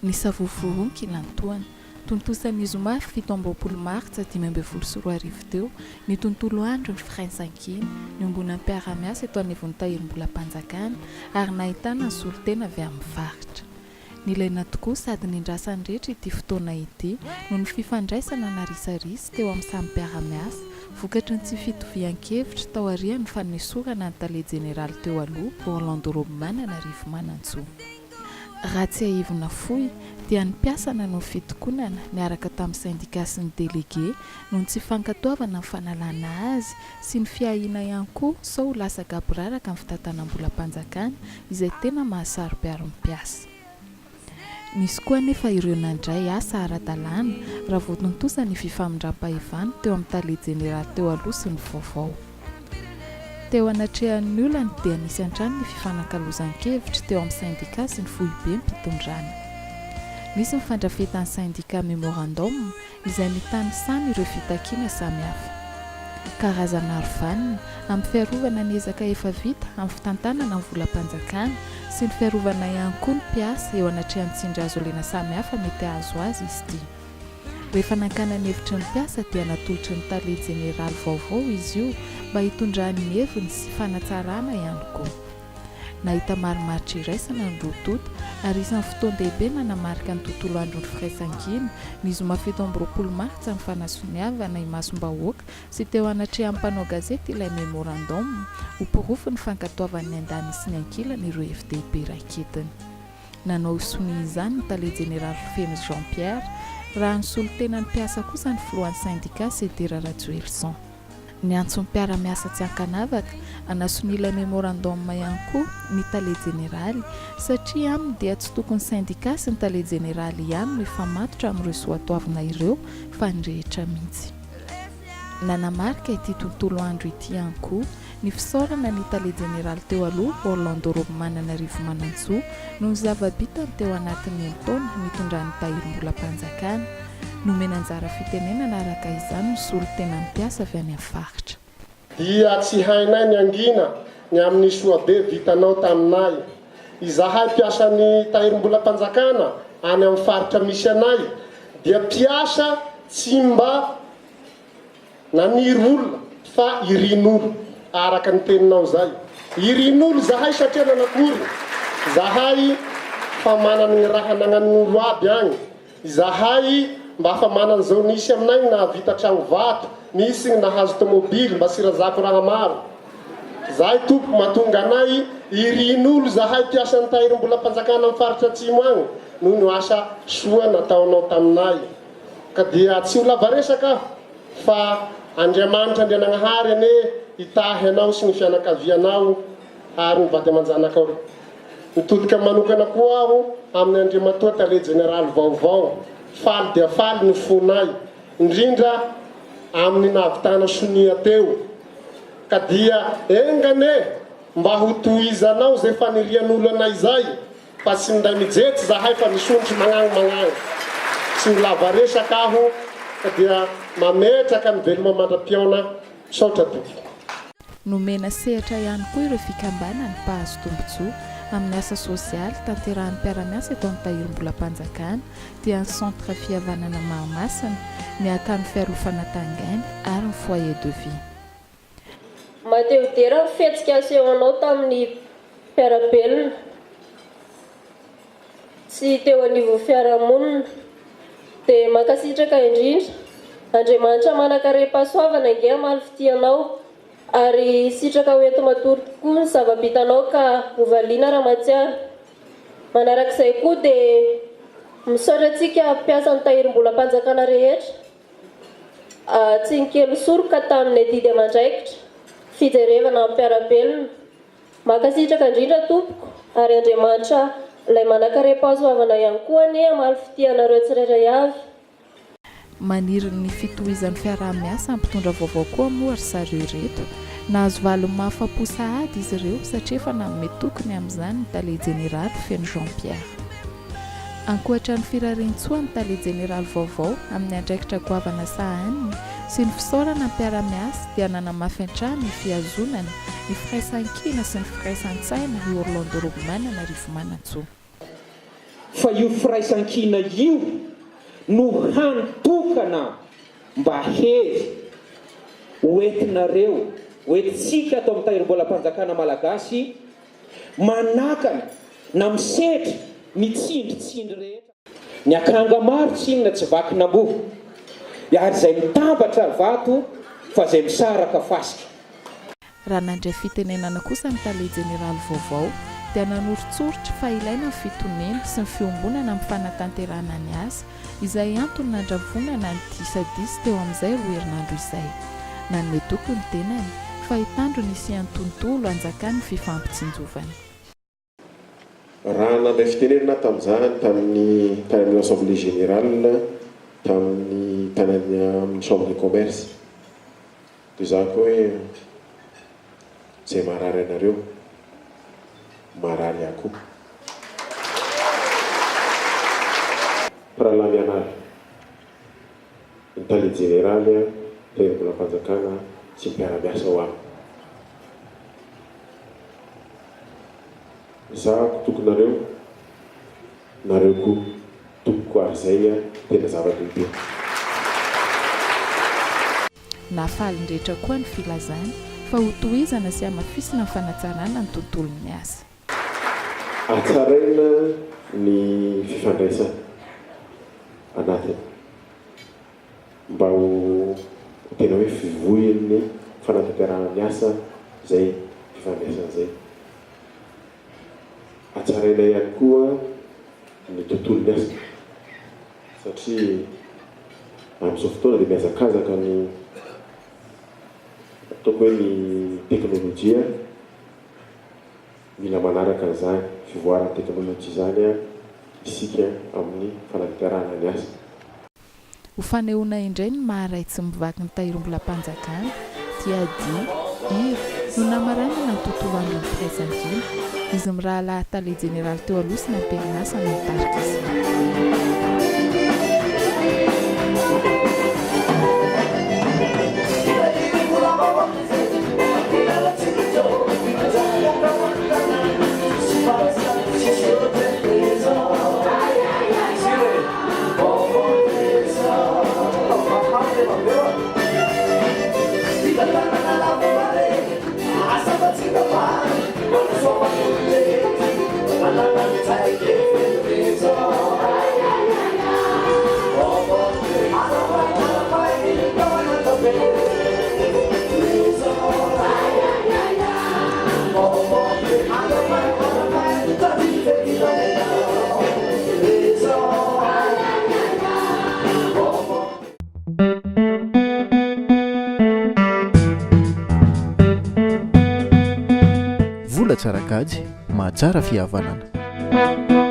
Ny savovoronky lantoana tontosan'ny zoma 7 martsa 2024 teo ny tontolo andro ny firaisan-kiny ny ombona mpiara-miasa eto anivon'ny tahirim-bolam-panjakana ary nahitana ny solotena avy amin'ny faritra. Nilaina tokoa sady nindrasany rehetra ity fotoana ity noho ny fifandraisana narisarisa teo amin'ny samy mpiara-miasa vokatry ny tsy fitovian-kevitra tao aorian'ny fanesorana ny tale jeneraly teo aloha Orlando Romananarivo Manantsoa. Raha tsy haivona fohy dia ny mpiasana no fitokonana miaraka tamin'ny syndika sy ny délégué noho ny tsy fankatoavana ny fanalana azy sy ny fiahiana ihany koa sao lasa gaboraraka amin'ny fitantanam-bolam-panjakana izay tena mahasaro mpiaro-mpiasa. Nisy koa nefa ireo nandray asa ara-dalàna raha voatontosa ny fifamindram-pahivana teo amin'ny tale jeneraly teo aloha sy ny vaovao. Teo anatrehan'ny olana dia nisy antrano ny fifanankalozan-kevitra teo amin'ny syndika sy ny foibe mpitondrana. Nisy ny fandrafetan'ny syndika memorandum izay mitany samy ireo fitakiana samihafa. Karazana arofanina amin'ny fiarovana ny ezaka efa vita amin'ny fitantanana ny volam-panjakana sy ny fiarovana ihany koa ny mpiasa eo anatrehan'ny tsindry azo lena samihafa mety azo azy izy ity. Rehefa nankana ny hevitry ny mpiasa dia natolotry ny tale jeneraly vaovao izy io mba hitondrany ny heviny sy fanatsarana ihany koa. Nahita marimaritra iraisana ny rototo ary isan'ny fotoan-dehibe nanamarika ny tontolo andron'ny firaisan-kiny ny zoma 7 martsa ny fanasoniavana imasom-bahoaka sy teo anatrehan'ny mpanao gazety ilay memorandum ho pirofo ny fankatoavan'ny andany sy ny ankilany ireo FDP raketiny. Nanao soni izany ny tale jeneraly Fémis Jean-Pierre raha ny solotena ny mpiasa kosa ny filohan'ny syndika Cedera Rajoelson. Ny antso ny mpiara-miasa tsy ankanavaka anason'ilay memorandum ihany koa ny tale jeneraly satria aminy dia tsy tokony syndika sy ny tale jeneraly ihany no ifamatotra amin'ireo soatoavina ireo fa ny rehetra mihitsy. Nanamarika ity tontolo andro ity ihany koa ny fisaorana ny tale jeneraly teo aloha Orlando Romananarivo Manantsoa no ny zava-bitany teo anatin'ny taona mitondran'ny tahirim-bolam-panjakana nomena anjara fitenenana araka izany ny solotena mpiasa avy any amin'ny faritra. Dia tsy hainay ny angina ny amin'ny soabe vitanao taminay. Izahay mpiasa ny tahirim-bolam-panjakana any amin'ny faritra misy anay dia mpiasa tsy mba naniry olona fa irin'olo araka ny teninao zay. Irin'olo zahay satria nanakory zahay fa manana ny raha nagnan'olo aby agny. Zahay mba fa manana zao nisy aminay na vita trano vato, nisy ny nahazo tomobily mba sirazako raha maro. Zahay tompo mahatonga anay irin'olo zahay mpiasa ny tahirim-bolam-panjakana amin'ny faritra atsimo agny noho ny asa soa nataonao taminay. Ka dia tsy ho lava resaka fa Andriamanitra Andrianagnahary ane hitahy anao sy ny fianakavianao ary ny vady aman-janakao. Mitodika manokana koa aho amin'ny Andriamatoa tale jeneraly vaovao faly dia faly ny fonay indrindra amin'ny nahavitana sonia teo. Ka dia engane mba ho tohizanao zay fanirian'olo anay zay fa tsy minday mijetsy zahay fa nisondry magnagno tsy milava resaka aho ka dia mametraka ny veloma mandram-piaona saotra toky. Nomena sehatra ihany koa ireo fikambanany mpahazo tombotsoa amin'ny asa sosialy tanterahan'ny mpiara-miasa eto amin'ny tahirim-bolam-panjakana dia ny centre fihavanana Mahamasina, ny akano fiarofana Tangainy ary ny foyer de vie. Mateo Dera fihetsika asehonao tamin'ny mpiara-belona sy teo anivon'ny fiarahamonina dia mankasitraka indrindra Andriamanitra manakare-pahasoavana inge amaly fitianao ary sitraka ho ento matory tokoa ny zava-bitanao ka hovaliana Ramatsiara. Manarak'izay koa dia misaotra antsika mpiasa ny tahirim-bolam-panjakana rehetra tsy nikely soroka tamin'ny didy aman-draikitra fijerevana amin'ny mpiara-belona. Mankasitraka indrindra tompoko ary Andriamanitra ilay manakare-pahasoavana ihany koa ane amaly fitianareo tsirairay avy. Maniry ny fitohizan'ny fiaraha-miasa ampitondra vaovao koa moa ry zareo ireto. Nahazo valiny mahafapo sahady izy ireo satria efa nanome tokony amin'izany ny tale jeneraly Fémis Jean-Pierre. Ankoatra ny firarentsoa ny tale jeneraly vaovao amin'ny andraikitra goavana sahaniny sy ny fisaorana mpiara-miasa dia nanamafy an-trano ny fihazonana, ny firaisan-kina sy ny firaisan-tsaina i Orlando Romananarivo Manantsoa. fa io firaisan-kina io no hanotokana mba hery hoentinareo hoentintsika atao amin'ny tahirim-bolam-panjakana malagasy manakana na misedra mitsindritsindry rehetra ny akanga maro tsy inona tsy vakinambo ary izay mitambatra vato fa izay misaraka fasika. Raha nandray fitenenana kosa ny tale jeneraly vaovao dia nanorotsorotra fa ilaina ny fitonena sy ny fiombonana amin'ny fanatanterahana ny asa izay antony nandravonana ny disadisy teo amin'izay roa herinandro izay. Nanome toko ny tenany fa hitandro nisy antontolo anjakany fifampitsinjovana. Raha nandray fitenenana tamin'izany tamin'ny tany amin'ny assemblée générale tamin'ny tany amin'ny chambre de commerce dia za koa hoe izay marary anareo marary akoho rahalahy mianary ny tany généraly tahirim-bolam-panjakana sy mpiara-miasa ho aminy za kotokonareo nareo koa tokoko ary zay tena zava-dehibe. Nafalindrehetra koa ny filazany fa ho tohizana sy hamafisina ny fanatsarana ny tontolon'ny asa. Atsaraina ny fifandraisana anatiny mba ho tena hoe fivohin'ny fanatanterahana ny asa zay fifandraisana zay. Atsaraina ihany koa ny tontolon'ny asa satria amin'izao fotoana dia miazakazaka ny ataoko hoe ny teknôlôjia mila manaraka an'izany fivoaran'ny teknôlôjia zany isika amin'ny fanatanterahana ny asa. Ho fanehoana indray ny maharaitsy mivaky ny tahirim-bolam-panjakana dia dia iro no namaranana ny tontolo andro ny firaisan-kina izy mirahalahy tale jeneraly teo aloha sy nampianasa ny mitarika izany. Vola tsara kajy, mahatsara fihavanana.